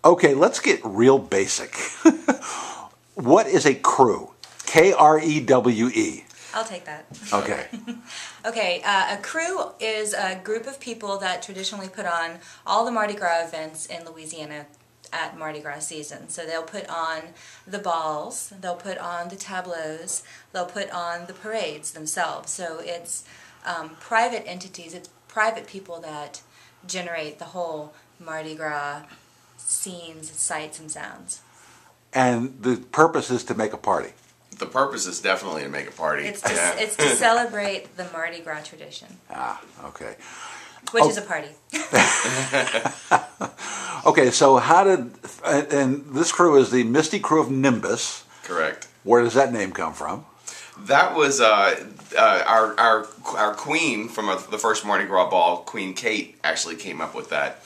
Okay, let's get real basic. What is a crew? Krewe. I'll take that. Okay. Okay, a crew is a group of people that traditionally put on all the Mardi Gras events in Louisiana at Mardi Gras season. So they'll put on the balls, they'll put on the tableaus, they'll put on the parades themselves. So it's private entities, it's private people that generate the whole Mardi Gras scenes, sights, and sounds. And the purpose is to make a party. The purpose is definitely to make a party. It's to celebrate the Mardi Gras tradition. Ah, okay. Which is a party. Okay, so how did, and this crew is the Misti crew of Numbus. Correct. Where does that name come from? That was our queen from the first Mardi Gras ball, Queen Kate, actually came up with that.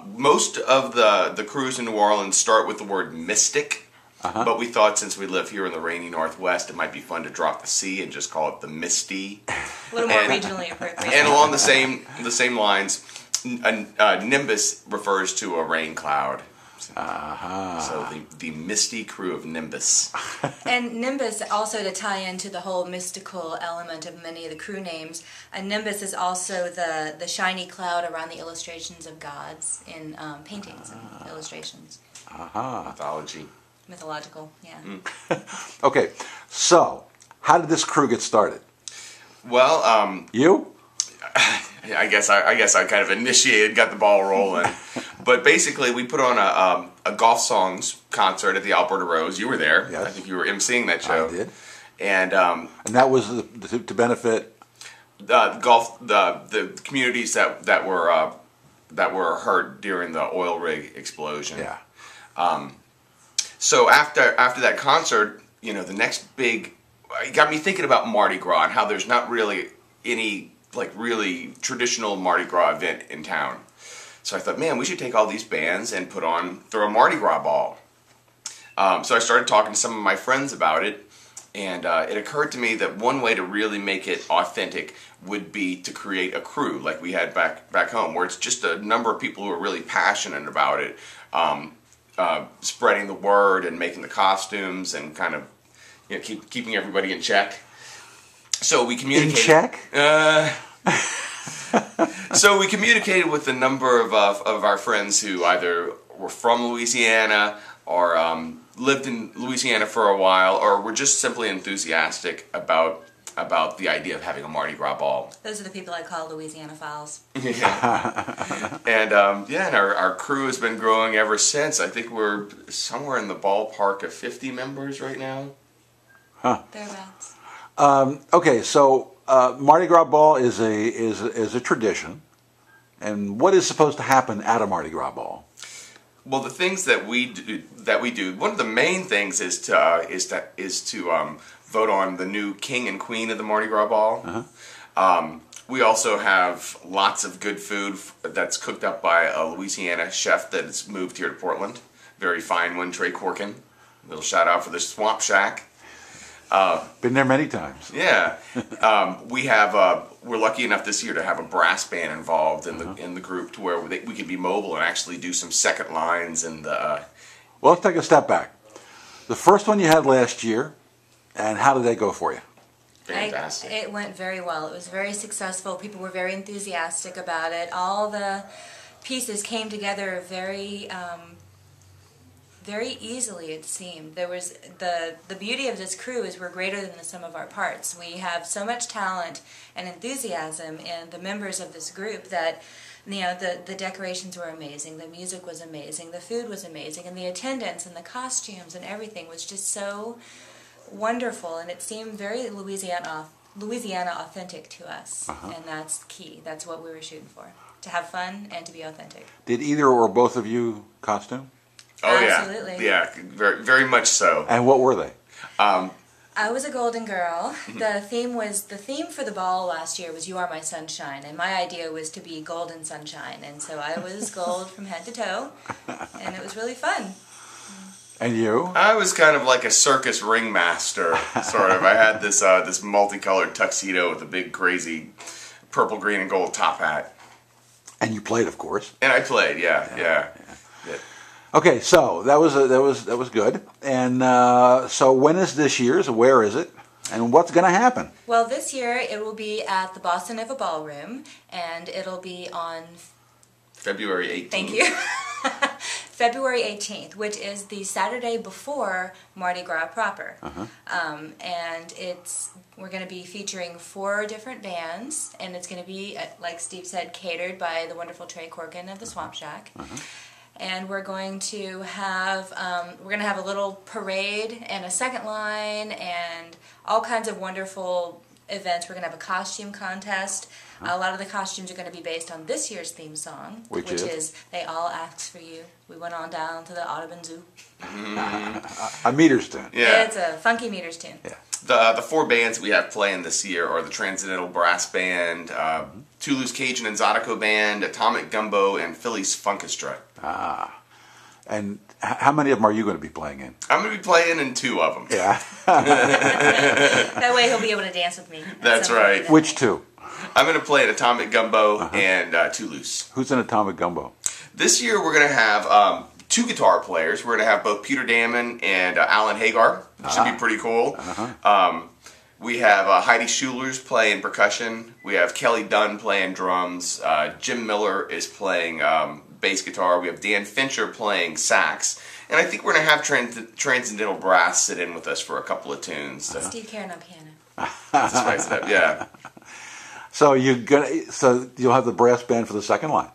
Most of the crews in New Orleans start with the word mystic. But we thought since we live here in the rainy Northwest, it might be fun to drop the C and just call it the Misti. A little more regionally appropriate. And along the same lines, Nimbus refers to a rain cloud. So the Misti crew of Numbus. And Nimbus, also to tie into the whole mystical element of many of the crew names, a Nimbus is also the shiny cloud around the illustrations of gods in paintings and illustrations. Mythology. Mythological, yeah. Okay, so how did this crew get started? Well, You? I guess I kind of initiated, got the ball rolling. But basically, we put on a golf songs concert at the Alberta Rose. You were there. Yes. I think you were emceeing that show. I did. And that was to benefit the communities that were hurt during the oil rig explosion. Yeah. So after that concert, the next big, it got me thinking about Mardi Gras and how there's not really any really traditional Mardi Gras event in town. So I thought, man, we should take all these bands and throw a Mardi Gras ball. So I started talking to some of my friends about it, and it occurred to me that one way to really make it authentic would be to create a crew like we had back home, where it's just a number of people who are really passionate about it, spreading the word and making the costumes and kind of keeping everybody in check. So we communicated. In check? So we communicated with a number of our friends who either were from Louisiana or lived in Louisiana for a while, or were just simply enthusiastic about the idea of having a Mardi Gras ball. Those are the people I call Louisiana Files. Yeah. And and our crew has been growing ever since. I think we're somewhere in the ballpark of 50 members right now. Huh. Thereabouts. Okay, so Mardi Gras ball is a tradition, and what is supposed to happen at a Mardi Gras ball? Well, the things that we do. One of the main things is to vote on the new king and queen of the Mardi Gras ball. We also have lots of good food that's cooked up by a Louisiana chef that has moved here to Portland. Very fine one, Trey Corkin. Little shout out for the Swamp Shack. Been there many times. Yeah, we're lucky enough this year to have a brass band involved in the group, to where we can be mobile and actually do some second lines and. Well, let's take a step back. The first one you had last year, and how did that go for you? Fantastic. It went very well. It was very successful. People were very enthusiastic about it. All the pieces came together very easily, it seemed. There was the beauty of this crew is we're greater than the sum of our parts. We have so much talent and enthusiasm in the members of this group that the decorations were amazing, the music was amazing, the food was amazing, and the attendance and the costumes and everything was just so wonderful, and it seemed very Louisiana authentic to us. And that's key. That's what we were shooting for, to have fun and to be authentic. Did either or both of you costume? Oh, absolutely. Yeah, very, very much so. And what were they? I was a golden girl. The theme for the ball last year was "You Are My Sunshine," and my idea was to be golden sunshine, and so I was gold from head to toe, and it was really fun. And you? I was kind of like a circus ringmaster, sort of. I had this multicolored tuxedo with a big, crazy purple, green, and gold top hat. And you played, of course. And I played, yeah. Okay, so that was good. And so when is this year's? Where is it? And what's going to happen? Well, this year it will be at the Boston Nova Ballroom, and it'll be on February 18th. Thank you. February 18th, which is the Saturday before Mardi Gras proper. And we're going to be featuring 4 different bands, and it's going to be, like Steve said, catered by the wonderful Trey Corkin of the Swamp Shack. And we're going to have a little parade and a second line and all kinds of wonderful events. We're going to have a costume contest. A lot of the costumes are going to be based on this year's theme song, which is They All Asked for You. We went on down to the Audubon Zoo. A Meters tune. Yeah. It's a funky Meters tune. Yeah. The 4 bands we have playing this year are the Transcendental Brass Band, Toulouse Cajun and Zydeco Band, Atomic Gumbo, and Philly's Funkestra. And how many of them are you going to be playing in? I'm going to be playing in 2 of them. Yeah. That way he'll be able to dance with me. That's right. Which 2? I'm going to play in Atomic Gumbo and Toulouse. Who's in Atomic Gumbo? This year we're going to have 2 guitar players. We're going to have both Peter Damon and Alan Hagar, which should be pretty cool. We have Heidi Schuler's playing percussion. We have Kelly Dunn playing drums. Jim Miller is playing bass guitar. We have Dan Fincher playing sax. And I think we're going to have Transcendental Brass sit in with us for a couple of tunes. So. Steve Kerin on piano. That's spice it up, yeah. So you'll have the brass band for the second line.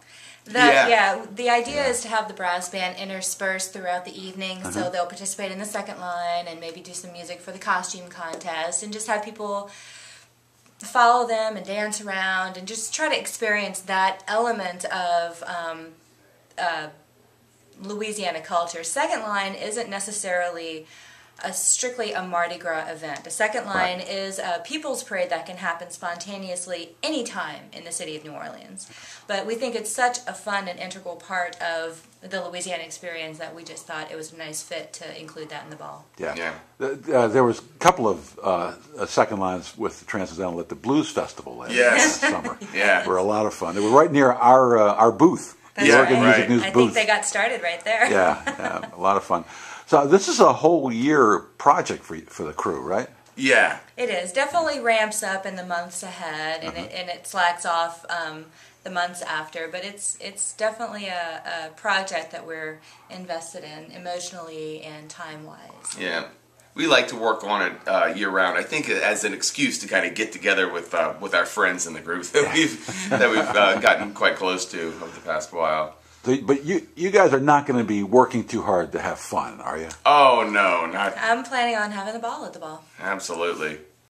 The idea is to have the brass band interspersed throughout the evening, so they'll participate in the second line and maybe do some music for the costume contest, and just have people follow them and dance around and just try to experience that element of Louisiana culture. Second line isn't necessarily strictly a Mardi Gras event. A second line is a people's parade that can happen spontaneously anytime in the city of New Orleans. But we think it's such a fun and integral part of the Louisiana experience that we just thought it was a nice fit to include that in the ball. Yeah. There was a couple of second lines with the Transcendental at the Blues Festival last summer. Yeah. They were a lot of fun. They were right near our booth. That's the Oregon Music News I booth. think they got started right there. Yeah, a lot of fun. So this is a whole year project for the crew, right? Yeah. It is. Definitely ramps up in the months ahead, and it slacks off the months after. But it's definitely a project that we're invested in emotionally and time-wise. Yeah. We like to work on it year-round. I think as an excuse to kind of get together with our friends in the group that we've gotten quite close to over the past while. But you guys are not going to be working too hard to have fun, are you? Oh, no, not... I'm planning on having a ball at the ball. Absolutely.